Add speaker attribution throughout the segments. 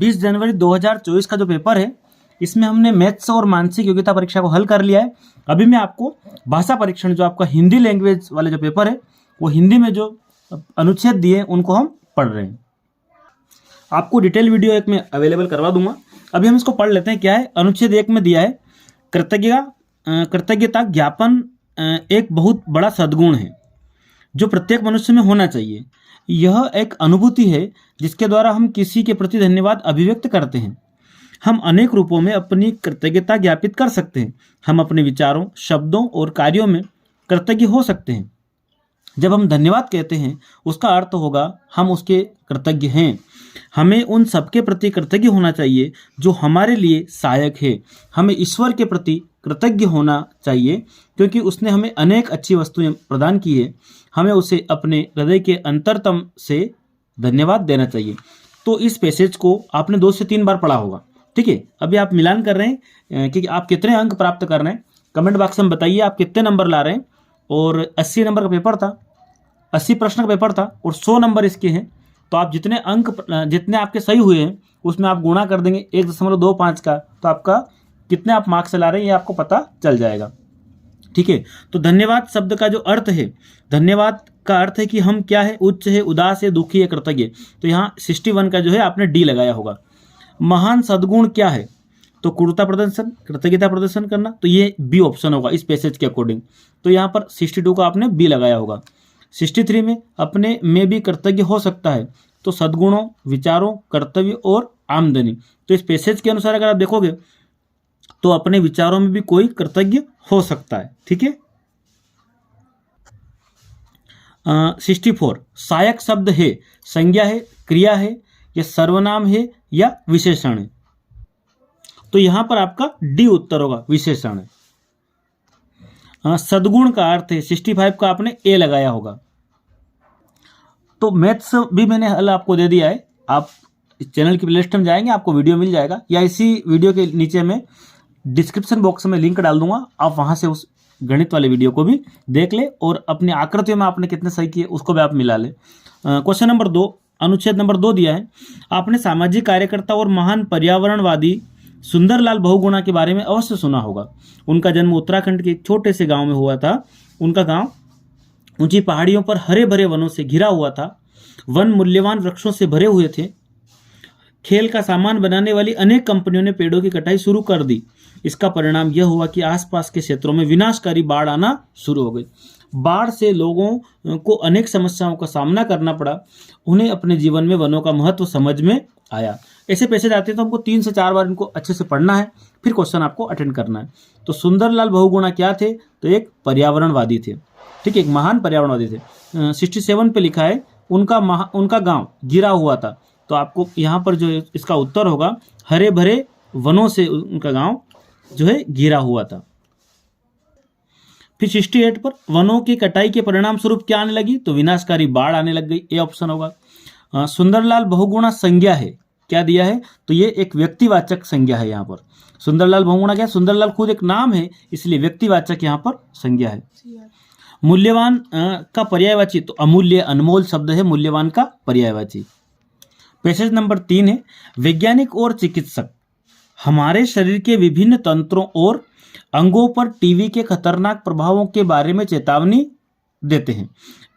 Speaker 1: 20 जनवरी 2024 का जो पेपर है इसमें हमने मैथ्स और मानसिक योग्यता परीक्षा को हल कर लिया है। अभी मैं आपको भाषा परीक्षण जो आपका हिंदी लैंग्वेज वाले जो पेपर है वो हिंदी में जो अनुच्छेद दिए हैं उनको हम पढ़ रहे हैं। आपको डिटेल वीडियो एक मैं अवेलेबल करवा दूंगा। अभी हम इसको पढ़ लेते हैं। क्या है, अनुच्छेद 1 में दिया है कृतज्ञता ज्ञापन एक बहुत बड़ा सद्गुण है जो प्रत्येक मनुष्य में होना चाहिए। यह एक अनुभूति है जिसके द्वारा हम किसी के प्रति धन्यवाद अभिव्यक्त करते हैं। हम अनेक रूपों में अपनी कृतज्ञता ज्ञापित कर सकते हैं। हम अपने विचारों, शब्दों और कार्यों में कृतज्ञ हो सकते हैं। जब हम धन्यवाद कहते हैं उसका अर्थ होगा हम उसके कृतज्ञ हैं। हमें उन सबके प्रति कृतज्ञ होना चाहिए जो हमारे लिए सहायक है। हमें ईश्वर के प्रति कृतज्ञ होना चाहिए क्योंकि उसने हमें अनेक अच्छी वस्तुएं प्रदान की है। हमें उसे अपने हृदय के अंतरतम से धन्यवाद देना चाहिए। तो इस पैसेज को आपने 2 से 3 बार पढ़ा होगा। ठीक है, अभी आप मिलान कर रहे हैं कि आप कितने अंक प्राप्त कर रहे हैं। कमेंट बॉक्स में बताइए आप कितने नंबर ला रहे हैं। और 80 नंबर का पेपर था, 80 प्रश्न का पेपर था और 100 नंबर इसके हैं। तो आप जितने अंक जितने आपके सही हुए हैं उसमें आप गुणा कर देंगे 1.25 का, तो आपका कितने आप मार्क्स ला रहे हैं ये आपको पता चल जाएगा। ठीक है, तो धन्यवाद शब्द का जो अर्थ है, धन्यवाद का अर्थ है कि हम क्या है, उच्च है, उदास है, दुखी है, कृतज्ञ। तो यहाँ 61 का जो है आपने डी लगाया होगा। महान सद्गुण क्या है, तो क्रूरता प्रदर्शन, कृतज्ञता प्रदर्शन करना, तो ये बी ऑप्शन होगा इस पैसेज के अकॉर्डिंग। तो यहाँ पर 62 का आपने बी लगाया होगा। 63 में अपने में भी कृतज्ञ हो सकता है, तो सद्गुणों, विचारों, कर्तव्य और आमदनी। तो इस पैसेज के अनुसार अगर आप देखोगे तो अपने विचारों में भी कोई कृतज्ञ हो सकता है। ठीक है। 64 सहायक शब्द है, संज्ञा है, क्रिया है या सर्वनाम है या विशेषण है। तो यहां पर आपका डी उत्तर होगा, विशेषण है। सद्गुण का अर्थ है, 65 का आपने ए लगाया होगा। तो मैथ्स भी मैंने हल आपको दे दिया है। आप इस चैनल की प्लेलिस्ट में जाएंगे, आपको वीडियो मिल जाएगा, या इसी वीडियो के नीचे में डिस्क्रिप्शन बॉक्स में लिंक डाल दूंगा। आप वहां से उस गणित वाले वीडियो को भी देख ले और अपनी आकृतियों में आपने कितने सही किए उसको भी आप मिला ले। क्वेश्चन नंबर 2, अनुच्छेद नंबर 2 दिया है। आपने सामाजिक कार्यकर्ता और महान पर्यावरणवादी सुंदरलाल बहुगुणा के बारे में अवश्य सुना होगा। उनका जन्म उत्तराखंड के एक छोटे से गांव में हुआ था। उनका गांव ऊंची पहाड़ियों पर हरे भरे वनों से घिरा हुआ था। वन मूल्यवान वृक्षों से भरे हुए थे। खेल का सामान बनाने वाली अनेक कंपनियों ने पेड़ों की कटाई शुरू कर दी। इसका परिणाम यह हुआ कि आसपास के क्षेत्रों में विनाशकारी बाढ़ आना शुरू हो गई। बाढ़ से लोगों को अनेक समस्याओं का सामना करना पड़ा। उन्हें अपने जीवन में वनों का महत्व समझ में आया। ऐसे पैसेज आते हैं तो हमको 3 से 4 बार इनको अच्छे से पढ़ना है, फिर क्वेश्चन आपको अटेंड करना है। तो सुंदरलाल बहुगुणा क्या थे, तो एक पर्यावरणवादी थे। ठीक है, एक महान पर्यावरणवादी थे। 67 पे लिखा है उनका गांव घिरा हुआ था। तो आपको यहाँ पर जो इसका उत्तर होगा, हरे भरे वनों से उनका गांव जो है घिरा हुआ था। फिर 68 पर वनों की कटाई के परिणाम स्वरूप क्या आने लगी, तो विनाशकारी बाढ़ आने लग गई। ए ऑप्शन होगा। सुंदरलाल बहुगुणा संज्ञा है, क्या दिया है, तो ये एक व्यक्तिवाचक संज्ञा है। यहाँ पर सुंदरलाल बहुगुणा क्या, सुंदरलाल खुद एक नाम है इसलिए व्यक्तिवाचक यहाँ पर संज्ञा है। मूल्यवान का पर्यायवाची, तो अमूल्य, अनमोल शब्द है मूल्यवान का पर्यायवाची। पैसेज नंबर 3 है, वैज्ञानिक और चिकित्सक हमारे शरीर के विभिन्न तंत्रों और अंगों पर टीवी के खतरनाक प्रभावों के बारे में चेतावनी देते हैं।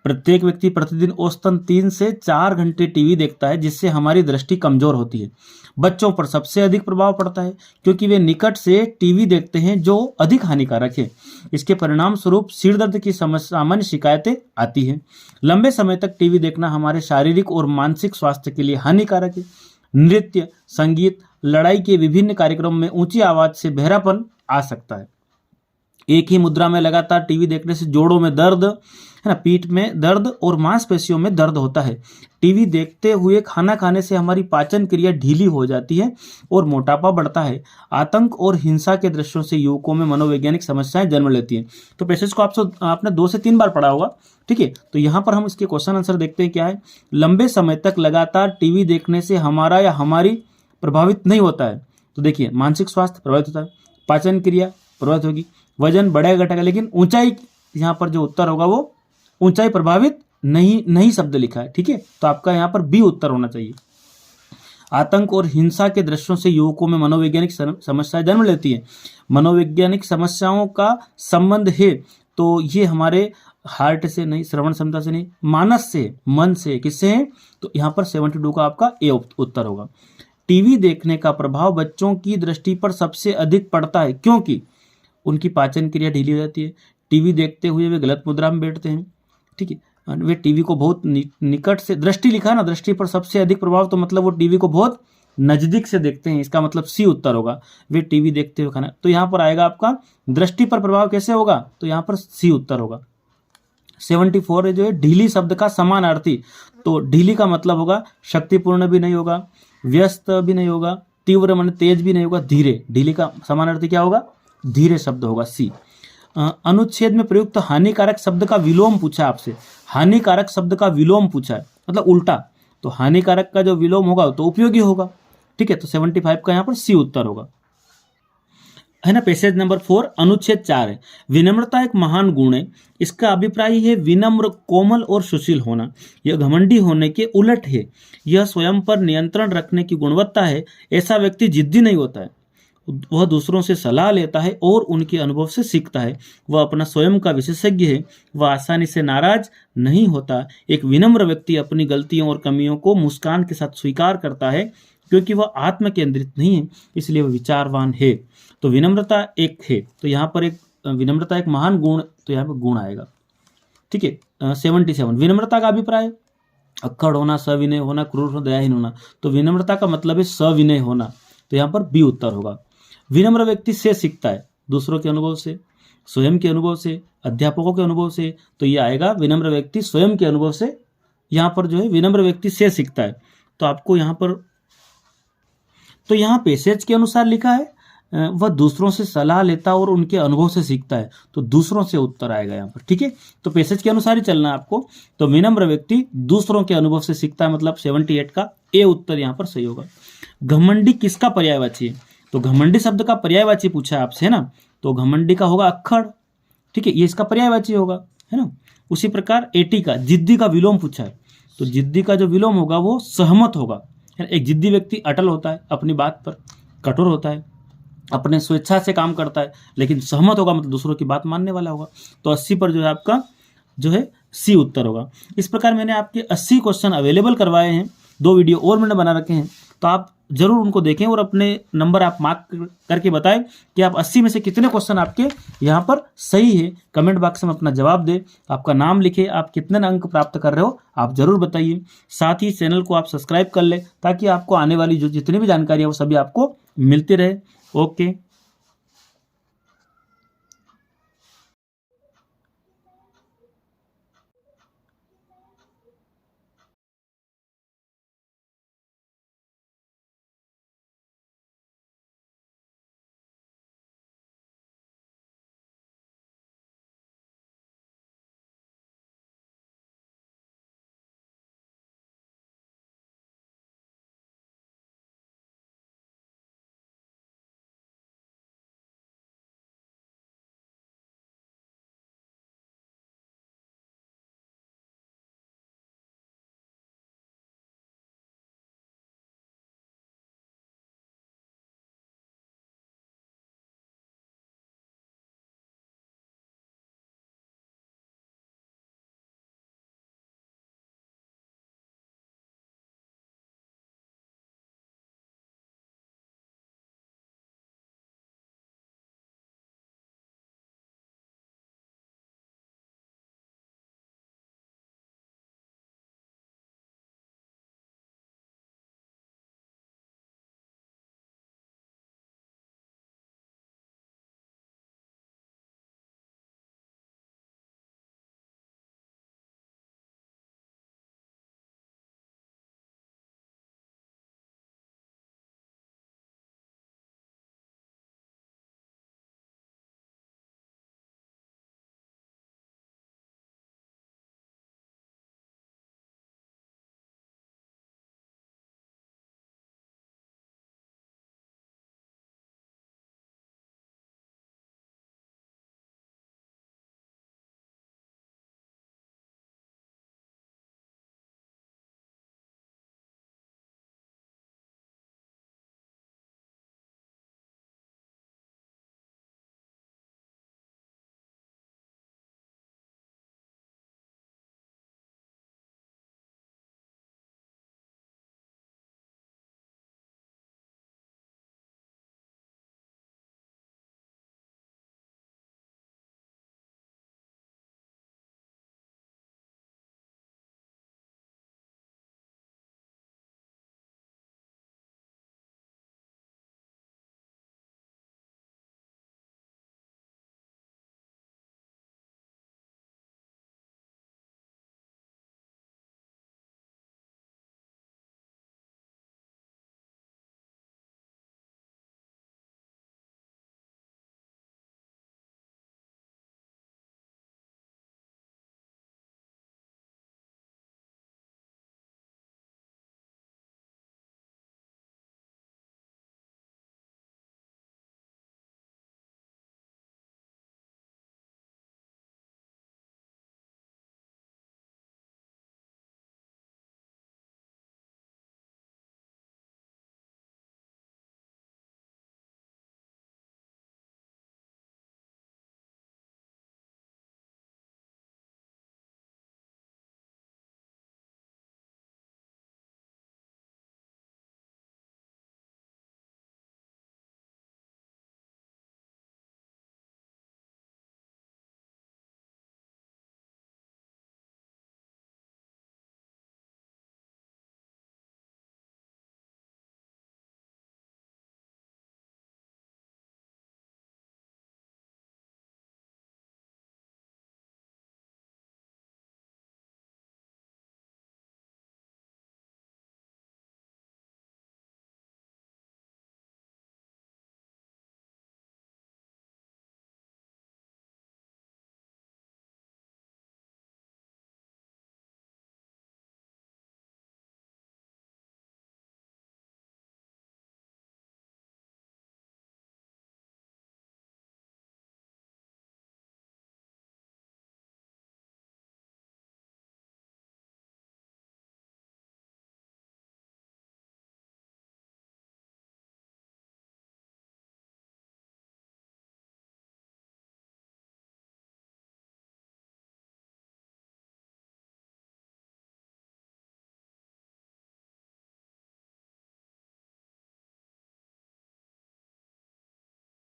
Speaker 1: प्रत्येक व्यक्ति प्रतिदिन औसतन 3 से 4 घंटे टीवी देखता है, जिससे हमारी दृष्टि कमजोर होती है। बच्चों पर सबसे अधिक प्रभाव पड़ता है क्योंकि वे निकट से टीवी देखते हैं जो अधिक हानिकारक है। इसके परिणाम स्वरूप सिर दर्द की सामान्य शिकायतें आती हैं। लंबे समय तक टीवी देखना हमारे शारीरिक और मानसिक स्वास्थ्य के लिए हानिकारक है। नृत्य, संगीत, लड़ाई के विभिन्न कार्यक्रम में ऊंची आवाज से बहरापन आ सकता है। एक ही मुद्रा में लगातार टीवी देखने से जोड़ों में दर्द है ना, पीठ में दर्द और मांसपेशियों में दर्द होता है। टीवी देखते हुए खाना खाने से हमारी पाचन क्रिया ढीली हो जाती है और मोटापा बढ़ता है। आतंक और हिंसा के दृश्यों से युवकों में मनोवैज्ञानिक समस्याएं जन्म लेती हैं। तो पैसेज को आपने 2 से 3 बार पढ़ा होगा। ठीक है, तो यहाँ पर हम इसके क्वेश्चन आंसर देखते हैं। क्या है, लंबे समय तक लगातार टीवी देखने से हमारा या हमारी प्रभावित नहीं होता है। तो देखिए, मानसिक स्वास्थ्य प्रभावित होता है, पाचन क्रिया प्रभावित होगी, वजन बढ़ेगा घटेगा, लेकिन ऊंचाई, यहाँ पर जो उत्तर होगा वो ऊंचाई प्रभावित नहीं शब्द लिखा है। ठीक है, तो आपका यहाँ पर बी उत्तर होना चाहिए। आतंक और हिंसा के दृश्यों से युवकों में मनोवैज्ञानिक समस्याएं जन्म लेती है। मनोवैज्ञानिक समस्याओं का संबंध है तो ये हमारे हार्ट से नहीं, श्रवण क्षमता से नहीं, मानस से, मन से, किससे है? तो यहाँ पर 72 का आपका ए उत्तर होगा। टीवी देखने का प्रभाव बच्चों की दृष्टि पर सबसे अधिक पड़ता है क्योंकि उनकी पाचन क्रिया ढीली हो जाती है। टीवी देखते हुए वे गलत मुद्रा में बैठते हैं, ठीक है। वे टीवी को बहुत निकट से, दृष्टि लिखा ना, दृष्टि पर सबसे अधिक प्रभाव, तो मतलब वो टीवी को बहुत नजदीक से देखते हैं, इसका मतलब सी उत्तर होगा। वे टीवी देखते हुए खाना, तो यहाँ पर आएगा आपका दृष्टि पर प्रभाव कैसे होगा, तो यहाँ पर सी उत्तर होगा। 74 जो है ढीली शब्द का समानार्थी, तो ढीली का मतलब होगा शक्तिपूर्ण भी नहीं होगा, व्यस्त भी नहीं होगा, तीव्र माने तेज भी नहीं होगा, धीरे। ढीली का समानार्थी क्या होगा? धीरे शब्द होगा, सी। अनुच्छेद में प्रयुक्त हानिकारक शब्द का विलोम पूछा आपसे। हानिकारक शब्द का विलोम पूछा है, मतलब उल्टा, तो हानिकारक का जो विलोम होगा तो उपयोगी होगा, ठीक है। तो 75 का यहाँ पर सी उत्तर होगा, है ना। पेसेज नंबर 4 अनुच्छेद 4 है, विनम्रता एक महान गुण है। इसका अभिप्राय है विनम्र, कोमल और सुशील होना। यह घमंडी होने के उलट है। यह स्वयं पर नियंत्रण रखने की गुणवत्ता है। ऐसा व्यक्ति जिद्दी नहीं होता है, वह दूसरों से सलाह लेता है और उनके अनुभव से सीखता है। वह अपना स्वयं का विशेषज्ञ है। वह आसानी से नाराज नहीं होता। एक विनम्र व्यक्ति अपनी गलतियों और कमियों को मुस्कान के साथ स्वीकार करता है क्योंकि वह आत्म केंद्रित नहीं है, इसलिए वह विचारवान है। तो विनम्रता एक है, तो यहाँ पर एक विनम्रता एक महान गुण, तो यहाँ पर गुण आएगा, ठीक है। 77 विनम्रता का अभिप्राय, अक्खड़ होना, सविनय होना, क्रूर होना, दयाहीन होना। तो विनम्रता का मतलब है सविनय होना, तो यहाँ पर बी उत्तर होगा। विनम्र व्यक्ति से सीखता है, दूसरों के अनुभव से, स्वयं के अनुभव से, अध्यापकों के अनुभव से, तो ये आएगा विनम्र व्यक्ति स्वयं के अनुभव से। यहाँ पर जो है विनम्र व्यक्ति से सीखता है, तो आपको यहाँ पर, तो यहाँ पेसेज के अनुसार लिखा है वह दूसरों से सलाह लेता और उनके अनुभव से सीखता है, तो दूसरों से उत्तर आएगा यहाँ पर, ठीक है। तो पेसेज के अनुसार ही चलना है आपको। तो विनम्र व्यक्ति दूसरों के अनुभव से सीखता है, मतलब 78 का ए उत्तर यहाँ पर सही होगा। घमंडी किसका पर्यायवाची है? तो घमंडी शब्द का पर्यायवाची पूछा आपसे, है ना। तो घमंडी का होगा अक्खड़, ठीक है, ये इसका पर्यायवाची होगा, है ना। उसी प्रकार 80 का जिद्दी का विलोम पूछा है, तो जिद्दी का जो विलोम होगा वो सहमत होगा। एक जिद्दी व्यक्ति अटल होता है, अपनी बात पर कठोर होता है, अपने स्वेच्छा से काम करता है, लेकिन सहमत होगा मतलब दूसरों की बात मानने वाला होगा। तो 80 पर जो है आपका जो है सी उत्तर होगा। इस प्रकार मैंने आपके 80 क्वेश्चन अवेलेबल करवाए हैं, 2 वीडियो और मैंने बना रखे हैं, तो आप जरूर उनको देखें और अपने नंबर आप मार्क करके बताएं कि आप 80 में से कितने क्वेश्चन आपके यहाँ पर सही है। कमेंट बॉक्स में अपना जवाब दें, आपका नाम लिखें, आप कितने अंक प्राप्त कर रहे हो आप जरूर बताइए। साथ ही चैनल को आप सब्सक्राइब कर लें ताकि आपको आने वाली जो जितनी भी जानकारी है वो सभी आपको मिलती रहे। ओके।